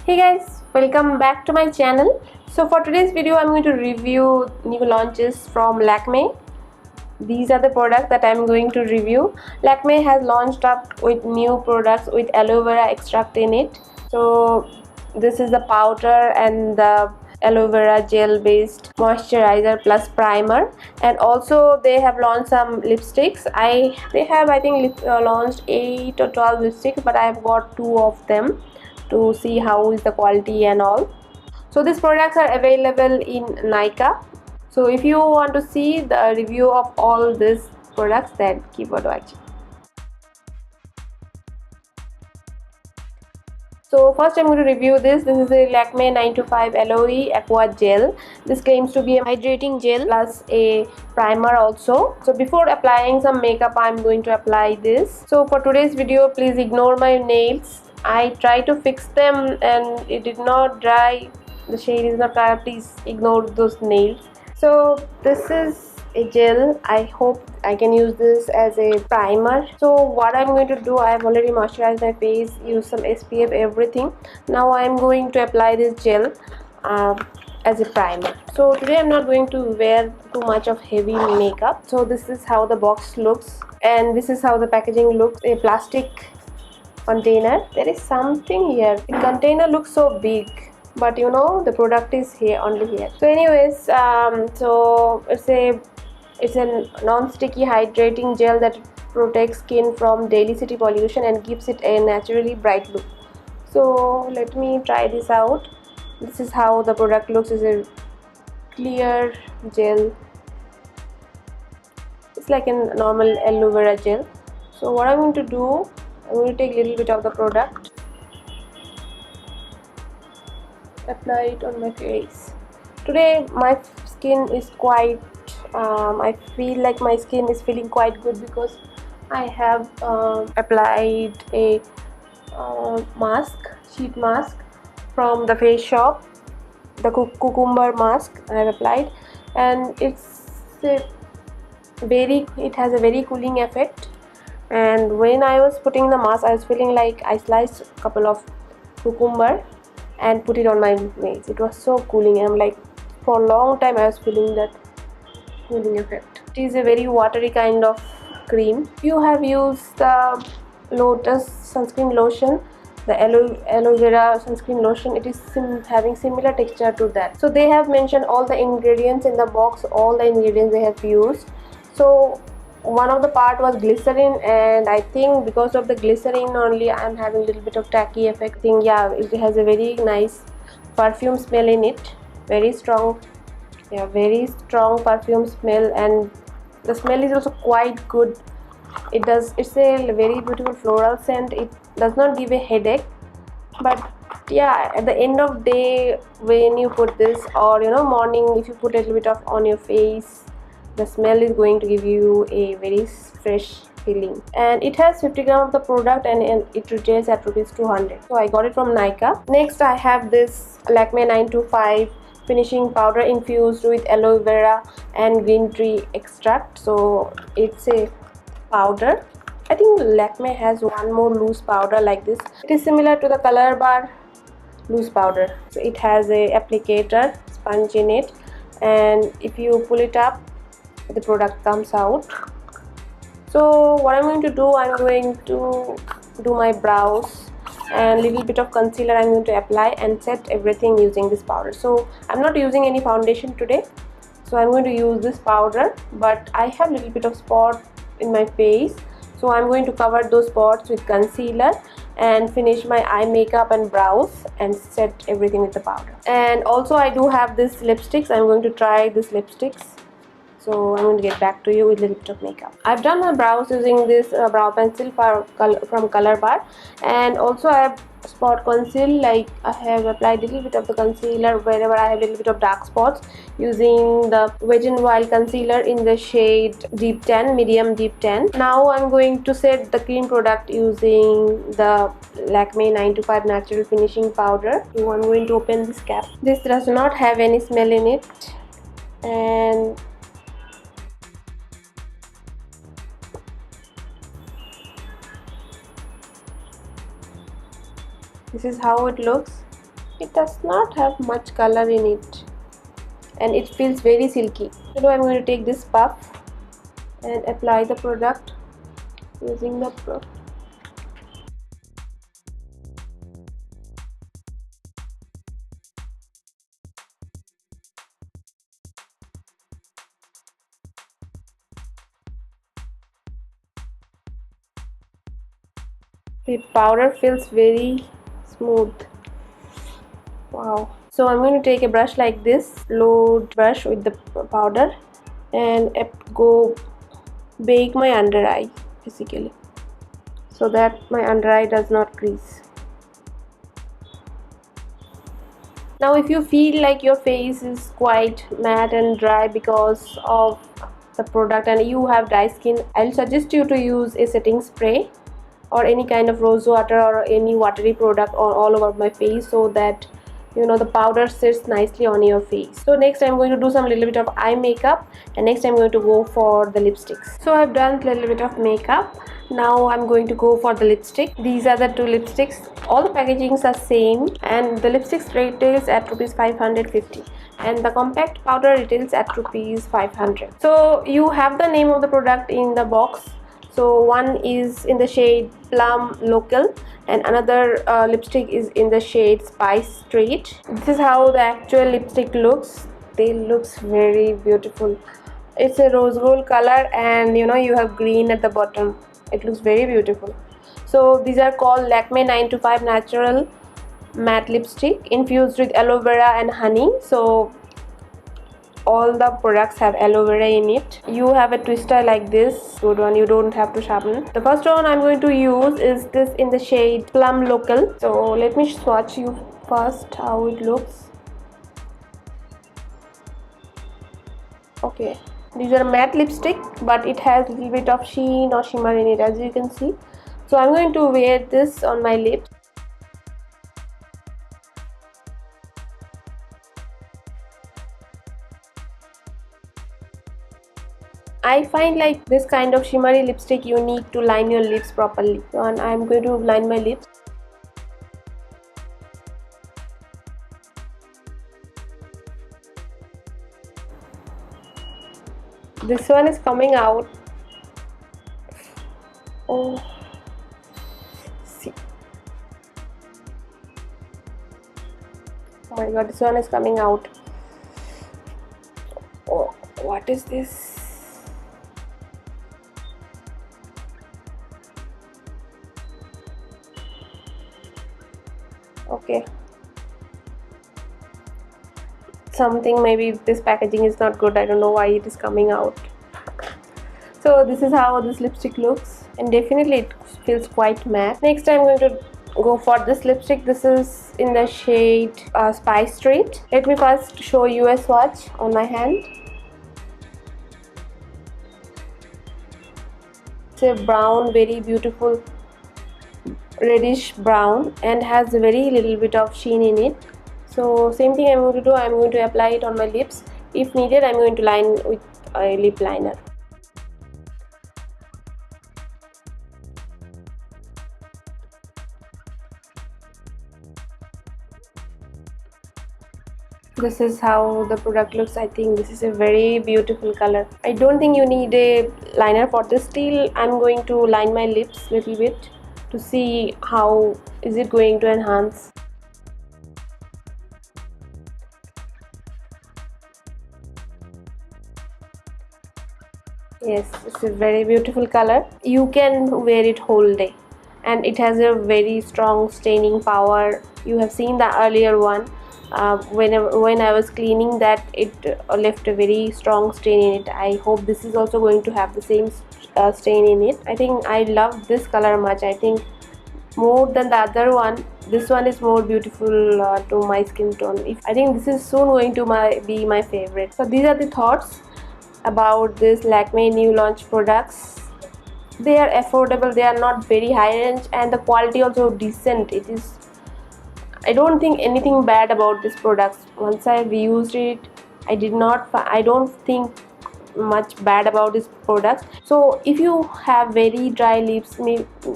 Hey guys, welcome back to my channel. So for today's video I'm going to review new launches from Lakme. These are the products that I'm going to review. Lakme has launched up with new products with aloe vera extract in it. So this is the powder and the aloe vera gel based moisturizer plus primer, and also they have launched some lipsticks. They have I think launched 8 or 12 lipsticks, but I have got 2 of them to see how is the quality and all. So these products are available in Nykaa. So if you want to see the review of all these products, then keep on watching. So first I'm going to review this. This is a Lakme 925 ALOE AQUA gel. This claims to be a hydrating gel plus a primer also. So before applying some makeup, I'm going to apply this. So for today's video, please ignore my nails. I tried to fix them and it did not dry. The shade is not clear. Please ignore those nails. So this is a gel. I hope I can use this as a primer. So what I'm going to do, I have already moisturized my face, use some SPF, everything. Now I'm going to apply this gel as a primer. So today I'm not going to wear too much of heavy makeup. So this is how the box looks, and this is how the packaging looks. A plastic container. There is something here. The container looks so big, but you know the product is here, only here. So anyways, so it's a non-sticky hydrating gel that protects skin from daily city pollution and gives it a naturally bright look. So let me try this out. This is how the product looks. It's a clear gel. It's like a normal aloe vera gel. So what I'm going to do, I'm going to take a little bit of the product, apply it on my face. Today my skin is quite I feel like my skin is feeling quite good because I have applied a sheet mask from the face shop, the cucumber mask I have applied, and it has a very cooling effect. And when I was putting the mask, I was feeling like I sliced a couple of cucumber and put it on my face. It was so cooling. I'm like, for a long time I was feeling that cooling effect. It is a very watery kind of cream. You have used the Lotus sunscreen lotion, the aloe vera sunscreen lotion. It is having similar texture to that. So they have mentioned all the ingredients in the box, all the ingredients they have used. So one of the part was glycerin, and I think because of the glycerin only I'm having a little bit of tacky effect. I think yeah, it has a very nice perfume smell in it, very strong. Yeah, very strong perfume smell, and the smell is also quite good. It's a very beautiful floral scent. It does not give a headache, but yeah, at the end of day when you put this, or you know, morning if you put a little bit of on your face, the smell is going to give you a very fresh feeling. And it has 50 grams of the product, and it retails at ₹200. So I got it from Nykaa. Next I have this Lakme 925 finishing powder infused with aloe vera and green tea extract. So it's a powder. I think Lakme has one more loose powder like this. It is similar to the Color Bar loose powder. So it has a applicator sponge in it, and if you pull it up, the product comes out. So what I'm going to do, I'm going to do my brows, and little bit of concealer I'm going to apply and set everything using this powder. So I'm not using any foundation today, so I'm going to use this powder, but I have little bit of spot in my face, so I'm going to cover those spots with concealer and finish my eye makeup and brows and set everything with the powder. And also I do have this lipsticks. I'm going to try this lipsticks. So I'm going to get back to you with a little bit of makeup. I've done my brows using this brow pencil from Color Bar, and also I have spot conceal. Like I have applied a little bit of the concealer wherever I have a little bit of dark spots using the Wet n Wild concealer in the shade Deep Tan, medium deep tan. Now I'm going to set the cream product using the Lakme 925 natural finishing powder. So I'm going to open this cap. This does not have any smell in it, and this is how it looks. It does not have much color in it, and it feels very silky. So now I'm going to take this puff and apply the product using the brush. The powder feels very smooth. Wow. So I'm going to take a brush like this, load brush with the powder, and go bake my under eye basically, so that my under eye does not crease. Now if you feel like your face is quite matte and dry because of the product and you have dry skin, I'll suggest you to use a setting spray or any kind of rose water or any watery product all over my face, so that the powder sits nicely on your face. So next I'm going to do some little bit of eye makeup, and next I'm going to go for the lipsticks. So I've done a little bit of makeup. Now I'm going to go for the lipstick. These are the two lipsticks. All the packagings are same, and the lipsticks retails at rupees 550 and the compact powder retails at rupees 500. So you have the name of the product in the box. So one is in the shade Plum Local and another lipstick is in the shade Spice Street. This is how the actual lipstick looks. They looks very beautiful. It's a rose gold color, and you have green at the bottom. It looks very beautiful. So these are called Lakme 925 Natural Matte Lipstick infused with aloe vera and honey. So all the products have aloe vera in it. You have a twister like this, good one, you don't have to sharpen. The first one I'm going to use is this in the shade Plum Local. So let me swatch you first how it looks. Okay, these are matte lipstick, but it has a little bit of sheen or shimmer in it, as you can see. So I'm going to wear this on my lips. I find like this kind of shimmery lipstick you need to line your lips properly. So I'm going to line my lips. This one is coming out. Oh, see. Oh my god, this one is coming out. Oh, what is this? Okay, something, maybe this packaging is not good. I don't know why it is coming out. So this is how this lipstick looks, and definitely it feels quite matte. Next I'm going to go for this lipstick. This is in the shade Spice Street. Let me first show you a swatch on my hand. It's a brown, very beautiful reddish brown, and has a very little bit of sheen in it. So same thing I'm going to do. I'm going to apply it on my lips. If needed, I'm going to line with a lip liner. This is how the product looks. I think this is a very beautiful color. I don't think you need a liner for this. Still, I'm going to line my lips a little bit to see how is it going to enhance. Yes, it's a very beautiful color. You can wear it whole day, and it has a very strong staining power. You have seen the earlier one. When I was cleaning that, it left a very strong stain in it. I hope this is also going to have the same stain in it. I think I love this color much. I think more than the other one, this one is more beautiful to my skin tone. I think this is soon going to be my favorite. So these are the thoughts about this Lakme new launch products. They are affordable, they are not very high range, and the quality also decent. I don't think anything bad about this product. Once I've used it, I don't think much bad about this product. So if you have very dry lips,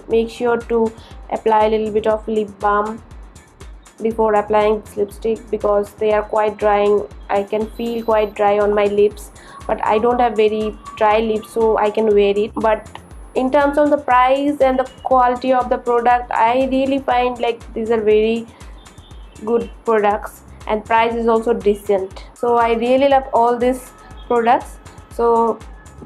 make sure to apply a little bit of lip balm before applying this lipstick because they are quite drying. I can feel quite dry on my lips, but I don't have very dry lips, so I can wear it. But in terms of the price and the quality of the product, I really find like these are very good products, and price is also decent. So I really love all these products. So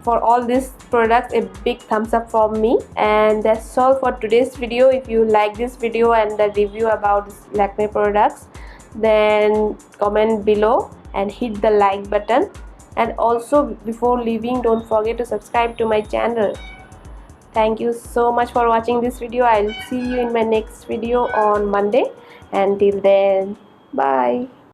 for all these products, a big thumbs up from me. And that's all for today's video. If you like this video and the review about Lakme products, then comment below and hit the like button. And also, before leaving, don't forget to subscribe to my channel. Thank you so much for watching this video. I'll see you in my next video on Monday. Until then, bye.